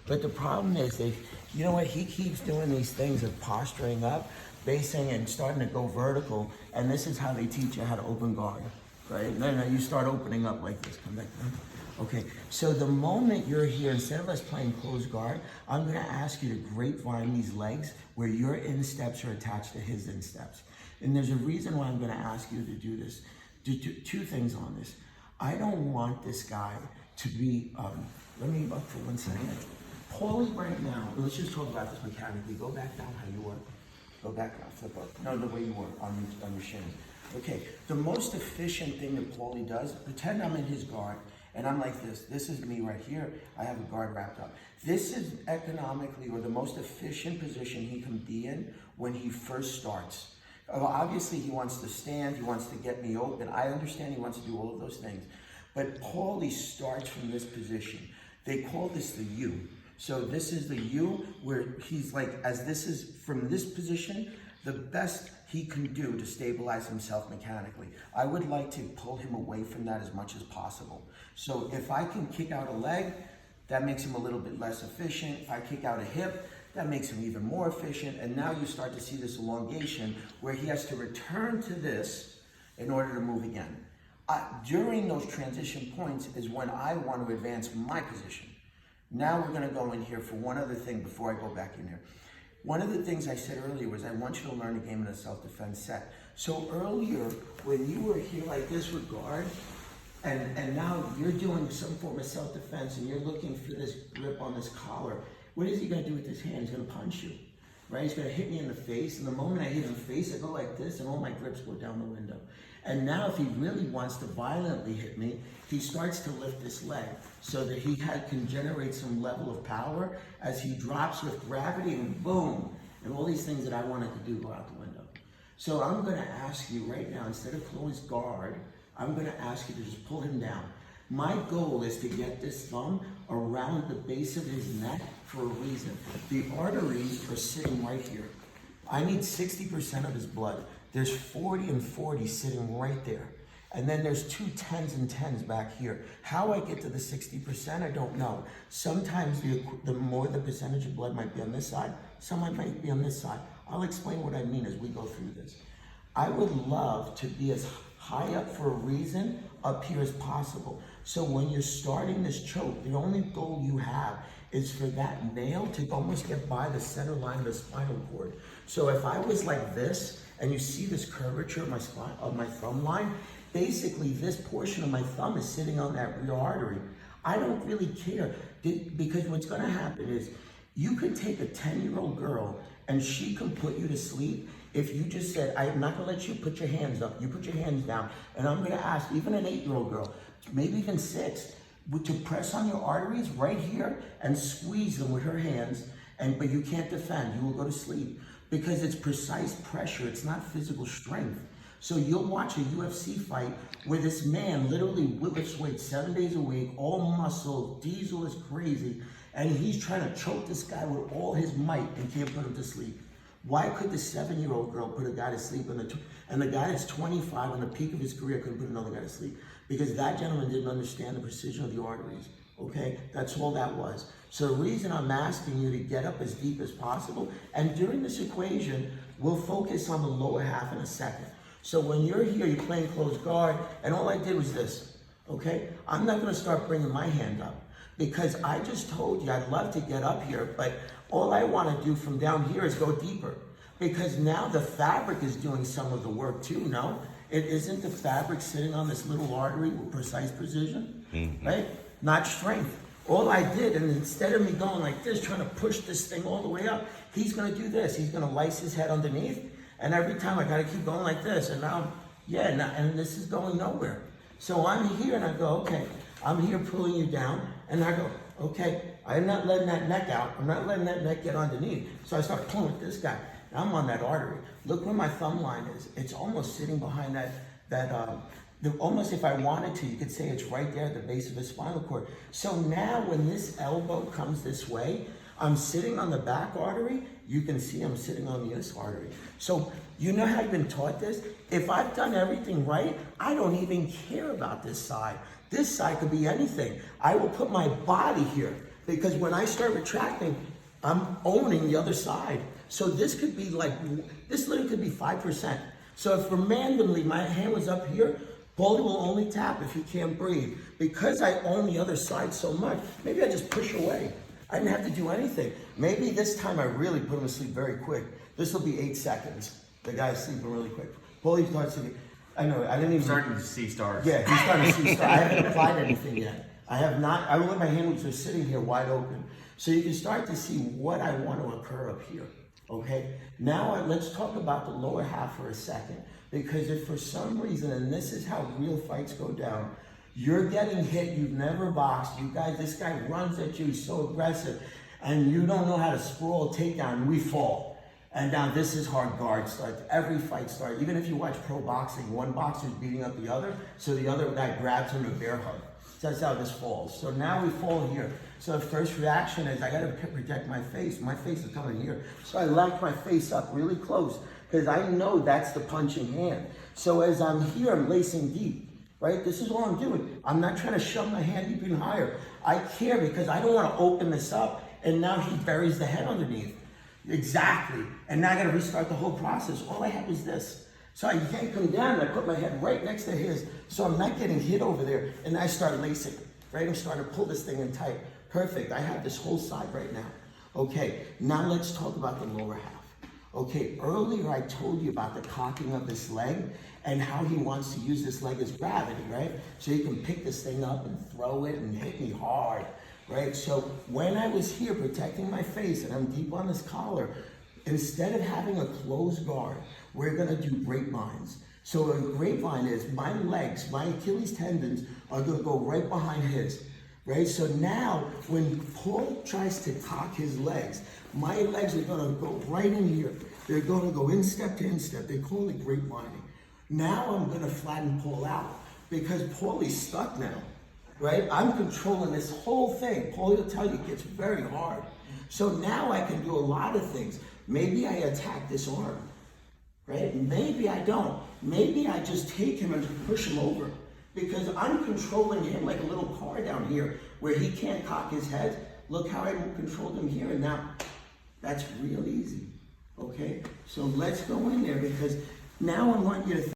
But the problem is that, you know what, he keeps doing these things of posturing up, basing and starting to go vertical, and this is how they teach you how to open guard, right? Then you start opening up like this, come back down. Okay, so the moment you're here, instead of us playing closed guard, I'm gonna ask you to grapevine these legs where your insteps are attached to his insteps. And there's a reason why I'm gonna ask you to do this. Two things on this. I don't want this guy to be, let me up for 1 second. Paulie right now, let's just talk about this mechanically. Go back down how you were. Go back up, flip up. No, the way you were on your shins. Okay, the most efficient thing that Paulie does, pretend I'm in his guard, and I'm like this. This is me right here. I have a guard wrapped up. This is economically, or the most efficient position he can be in when he first starts. Obviously, he wants to stand. He wants to get me open. I understand he wants to do all of those things. But Paulie starts from this position. They call this the U. So this is the U where he's like, as this is from this position, the best he can do to stabilize himself mechanically. I would like to pull him away from that as much as possible. So if I can kick out a leg, that makes him a little bit less efficient. If I kick out a hip, that makes him even more efficient. And now you start to see this elongation where he has to return to this in order to move again. During those transition points is when I want to advance my position. Now we're going to go in here for one other thing before I go back in here. One of the things I said earlier was I want you to learn the game in a self-defense set. So earlier, when you were here like this with guard, and now you're doing some form of self-defense and you're looking for this grip on this collar, what is he going to do with his hand? He's going to punch you, right? He's going to hit me in the face, and the moment I hit him in the face, I go like this, and all my grips go down the window. And now if he really wants to violently hit me, he starts to lift this leg so that he can generate some level of power as he drops with gravity, and boom, and all these things that I wanted to do go out the window. So I'm going to ask you right now, instead of closed guard, I'm going to ask you to just pull him down. My goal is to get this thumb around the base of his neck for a reason. The arteries are sitting right here. I need 60% of his blood. There's 40 and 40 sitting right there. And then there's two 10s and 10s back here. How I get to the 60%, I don't know. Sometimes the more the percentage of blood might be on this side, some might be on this side. I'll explain what I mean as we go through this. I would love to be as high up for a reason up here as possible. So when you're starting this choke, the only goal you have is for that nail to almost get by the center line of the spinal cord. So if I was like this, and you see this curvature of my spine, of my thumb line, basically this portion of my thumb is sitting on that rear artery. I don't really care, because what's gonna happen is you could take a 10-year-old girl and she can put you to sleep if you just said, I'm not gonna let you put your hands up, you put your hands down, and I'm gonna ask even an 8-year-old girl, maybe even 6, to press on your arteries right here and squeeze them with her hands, but you can't defend, you will go to sleep. Because it's precise pressure, it's not physical strength. So you'll watch a UFC fight where this man literally lifts weights 7 days a week, all muscle, diesel is crazy, and he's trying to choke this guy with all his might and can't put him to sleep. Why could the 7-year-old girl put a guy to sleep and the guy that's 25 on the peak of his career couldn't put another guy to sleep? Because that gentleman didn't understand the precision of the arteries. Okay, that's all that was. So the reason I'm asking you to get up as deep as possible, and during this equation, we'll focus on the lower half in a second. So when you're here, you're playing closed guard, and all I did was this, okay? I'm not gonna start bringing my hand up, because I just told you I'd love to get up here, but all I wanna do from down here is go deeper. Because now the fabric is doing some of the work too, no? It isn't the fabric sitting on this little artery with precise precision, right? Not strength. All I did, and instead of me going like this, trying to push this thing all the way up, he's gonna do this. He's gonna lice his head underneath, and every time I gotta keep going like this, and now, and this is going nowhere. So I'm here, and I go, okay, I'm here pulling you down, and I go, okay, I'm not letting that neck out. I'm not letting that neck get underneath. So I start pulling with this guy. I'm on that artery. Look where my thumb line is. It's almost sitting behind almost if I wanted to, you could say it's right there at the base of the spinal cord. So now when this elbow comes this way, I'm sitting on the back artery. You can see I'm sitting on this artery. So you know how I've been taught this? If I've done everything right, I don't even care about this side. This side could be anything. I will put my body here. Because when I start retracting, I'm owning the other side. So this could be like, this literally could be 5%. So if randomly my hand was up here, Paulie will only tap if he can't breathe. Because I own the other side so much, maybe I just push away. I didn't have to do anything. Maybe this time I really put him to sleep very quick. This will be 8 seconds. The guy's sleeping really quick. Paulie starts sleeping. I know, I didn't even... Starting to see stars. Yeah, he's starting to see stars. I haven't applied anything yet. I have not, I let my hand was just sitting here wide open. So you can start to see what I want to occur up here, okay? Now let's talk about the lower half for a second, because if for some reason, and this is how real fights go down, you're getting hit, you've never boxed, you guys, this guy runs at you, he's so aggressive, and you don't know how to sprawl a takedown, we fall. And now this is hard guard starts. Every fight starts. Even if you watch pro boxing, one boxer's beating up the other, so the other guy grabs him to bear hug. So that's how this falls. So now we fall here. So the first reaction is I gotta protect my face. My face is coming here. So I lock my face up really close because I know that's the punching hand. So as I'm here, I'm lacing deep, right? This is all I'm doing. I'm not trying to shove my hand even higher. I care because I don't wanna open this up and now he buries the head underneath. Exactly. And now I gotta restart the whole process. All I have is this. So I can't come down and I put my head right next to his, so I'm not getting hit over there. And I start lacing, right? I'm starting to pull this thing in tight. Perfect. I have this whole side right now. Okay, now let's talk about the lower half. Okay, earlier I told you about the cocking of this leg and how he wants to use this leg as gravity, right? So he can pick this thing up and throw it and hit me hard. Right, so when I was here protecting my face and I'm deep on this collar, instead of having a closed guard, we're gonna do grapevines. So a grapevine is my legs, my Achilles tendons are gonna go right behind his, right? So now when Paul tries to cock his legs, my legs are gonna go right in here. They're gonna go instep to instep. They call it grapevining. Now I'm gonna flatten Paul out because Paulie's stuck now. Right? I'm controlling this whole thing. Paulie will tell you it gets very hard. So now I can do a lot of things. Maybe I attack this arm, right? Maybe I don't. Maybe I just take him and push him over because I'm controlling him like a little car down here where he can't cock his head. Look how I controlled him here and now. That's real easy, okay? So let's go in there because now I want you to think